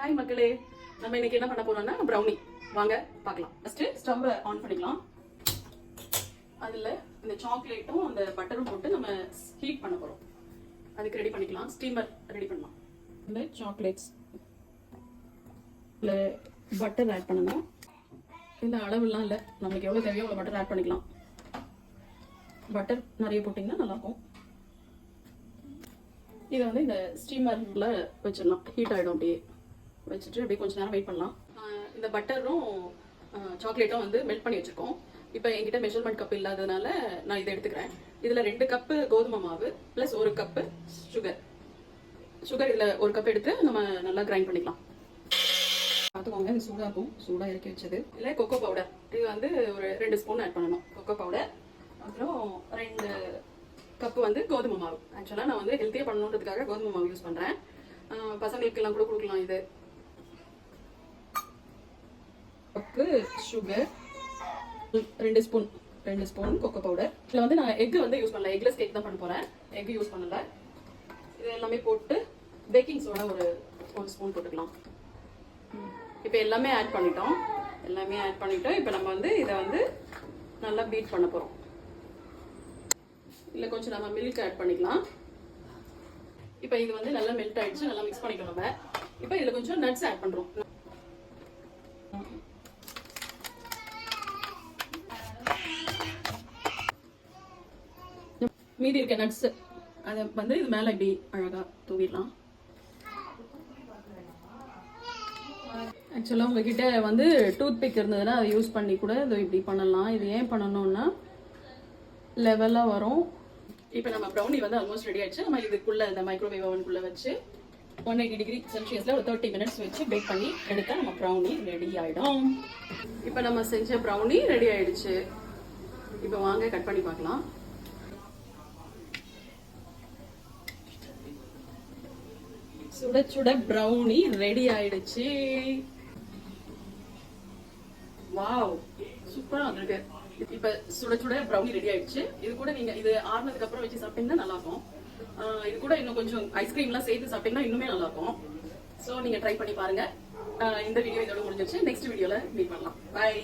Hi மக்களே, நம்ம இன்னைக்கு என்ன பண்ண போறோம்னா ப்ரௌனி. வாங்க பார்க்கலாம். ஃபர்ஸ்ட் ஸ்டவ் ஆன் பண்ணிக்கலாம். அதுல இந்த சாக்லேட்டும் அந்த பட்டரும் போட்டு நம்ம ஹீட் பண்ண போறோம். அதுக்கு ரெடி பண்ணிக்கலாம். ஸ்டீமர் ரெடி பண்ணலாம். இந்த சாக்லேட்ஸ் இல்ல பட்டர் ஆட் பண்ணணும். இந்த அளவுலாம் இல்லை, நமக்கு எவ்வளவு தேவையோ அவ்வளவு பட்டர் ஆட் பண்ணிக்கலாம். பட்டர் நிறைய போட்டிங்கன்னா நல்லா இருக்கும். இதை வந்து இந்த ஸ்டீமர்ல வச்சிடலாம். ஹீட் ஆகிடும். அப்படியே வச்சுட்டு அப்படியே கொஞ்சம் நேரம் வெயிட் பண்ணலாம். இந்த பட்டரும் சாக்லேட்டும் வந்து மெல்ட் பண்ணி வச்சிருக்கோம். இப்போ என்கிட்ட மெஷர்மெண்ட் கப் இல்லாததுனால நான் இதை எடுத்துக்கிறேன். இதில் 2 கப்பு கோதுமை மாவு ப்ளஸ் 1 கப்பு சுகர். இதில் 1 கப் எடுத்து நம்ம நல்லா கிரைண்ட் பண்ணிக்கலாம். பார்த்துக்கோங்க, இது சூடாக இருக்கும். சூடாக இறக்கி வச்சது. இல்லை கொக்கோ பவுடர், இது வந்து ஒரு 2 ஸ்பூன் ஆட் பண்ணணும். Cocoa powder. அப்புறம் 2 கப்பு வந்து கோதுமை மாவு. ஆக்சுவலாக நான் வந்து ஹெல்த்தியாக பண்ணணுன்றதுக்காக கோதுமை மாவு யூஸ் பண்ணுறேன். பசங்களுக்கு எல்லாம் கூட கொடுக்கலாம். இது cup sugar, 2 spoon cocoa powder. இதில் வந்து நான் எக் வந்து யூஸ் பண்ணல. எக்லெஸ் கேக் தான் பண்ண போகிறேன். எக் யூஸ் பண்ணல. இது எல்லாமே போட்டு பேக்கிங் சோடா ஒரு 1 ஸ்பூன் போட்டுக்கலாம். இப்போ எல்லாமே ஆட் பண்ணிட்டோம். இப்போ நம்ம வந்து இதை வந்து நல்லா பீட் பண்ண போகிறோம். இல்லை கொஞ்சம் நம்ம மில்க் ஆட் பண்ணிக்கலாம். இப்போ இது வந்து நல்லா மெல்ட் ஆயிடுச்சு. நல்லா மிக்ஸ் பண்ணிக்கலாம். நம்ம இப்போ இதில் கொஞ்சம் நட்ஸ் ஆட் பண்ணுறோம். மீதி இருக்க நட்ஸ் அதை வந்து இது மேலே இப்படி அழகாக தூவிடலாம். ஆக்சுவலாக உங்ககிட்ட வந்து டூத் பிக் இருந்ததுன்னா அதை யூஸ் பண்ணி கூட இதை இப்படி பண்ணலாம். இது ஏன் பண்ணணும்னா லெவலாக வரும். இப்போ நம்ம ப்ரௌனி வந்து ஆல்மோஸ்ட் ரெடி ஆயிடுச்சு. நம்ம இதுக்குள்ளே இந்த மைக்ரோவேவ் ஓவனுக்குள்ளே வச்சு 180 டிகிரி செல்சியஸில் ஒரு 30 மினிட்ஸ் வச்சு பேக் பண்ணி எடுத்தால் நம்ம ப்ரௌனி ரெடி ஆகிடும். இப்போ நம்ம செஞ்ச ப்ரௌனி ரெடி ஆயிடுச்சு. இப்போ வாங்க கட் பண்ணி பார்க்கலாம். சுட சுட ப்ரௌனி ரெடி ஆயிடுச்சு. வாவ், சூப்பரா இருக்கு. இப்ப சுட சுட ப்ரௌனி ரெடி ஆயிடுச்சு. இது கூட நீங்க இது ஆறுனதுக்கு அப்புறம் வச்சு சாப்பிட்டீங்கன்னா நல்லா இருக்கும். இது கூட இன்னும் கொஞ்சம் ஐஸ்கிரீம்லாம் சேர்த்து சாப்பிட்டீங்கன்னா இன்னுமே நல்லா இருக்கும். ஸோ நீங்க ட்ரை பண்ணி பாருங்க. இந்த வீடியோ இதோட முடிஞ்சிருச்சு. நெக்ஸ்ட் வீடியோல மீட் பண்ணலாம். பை.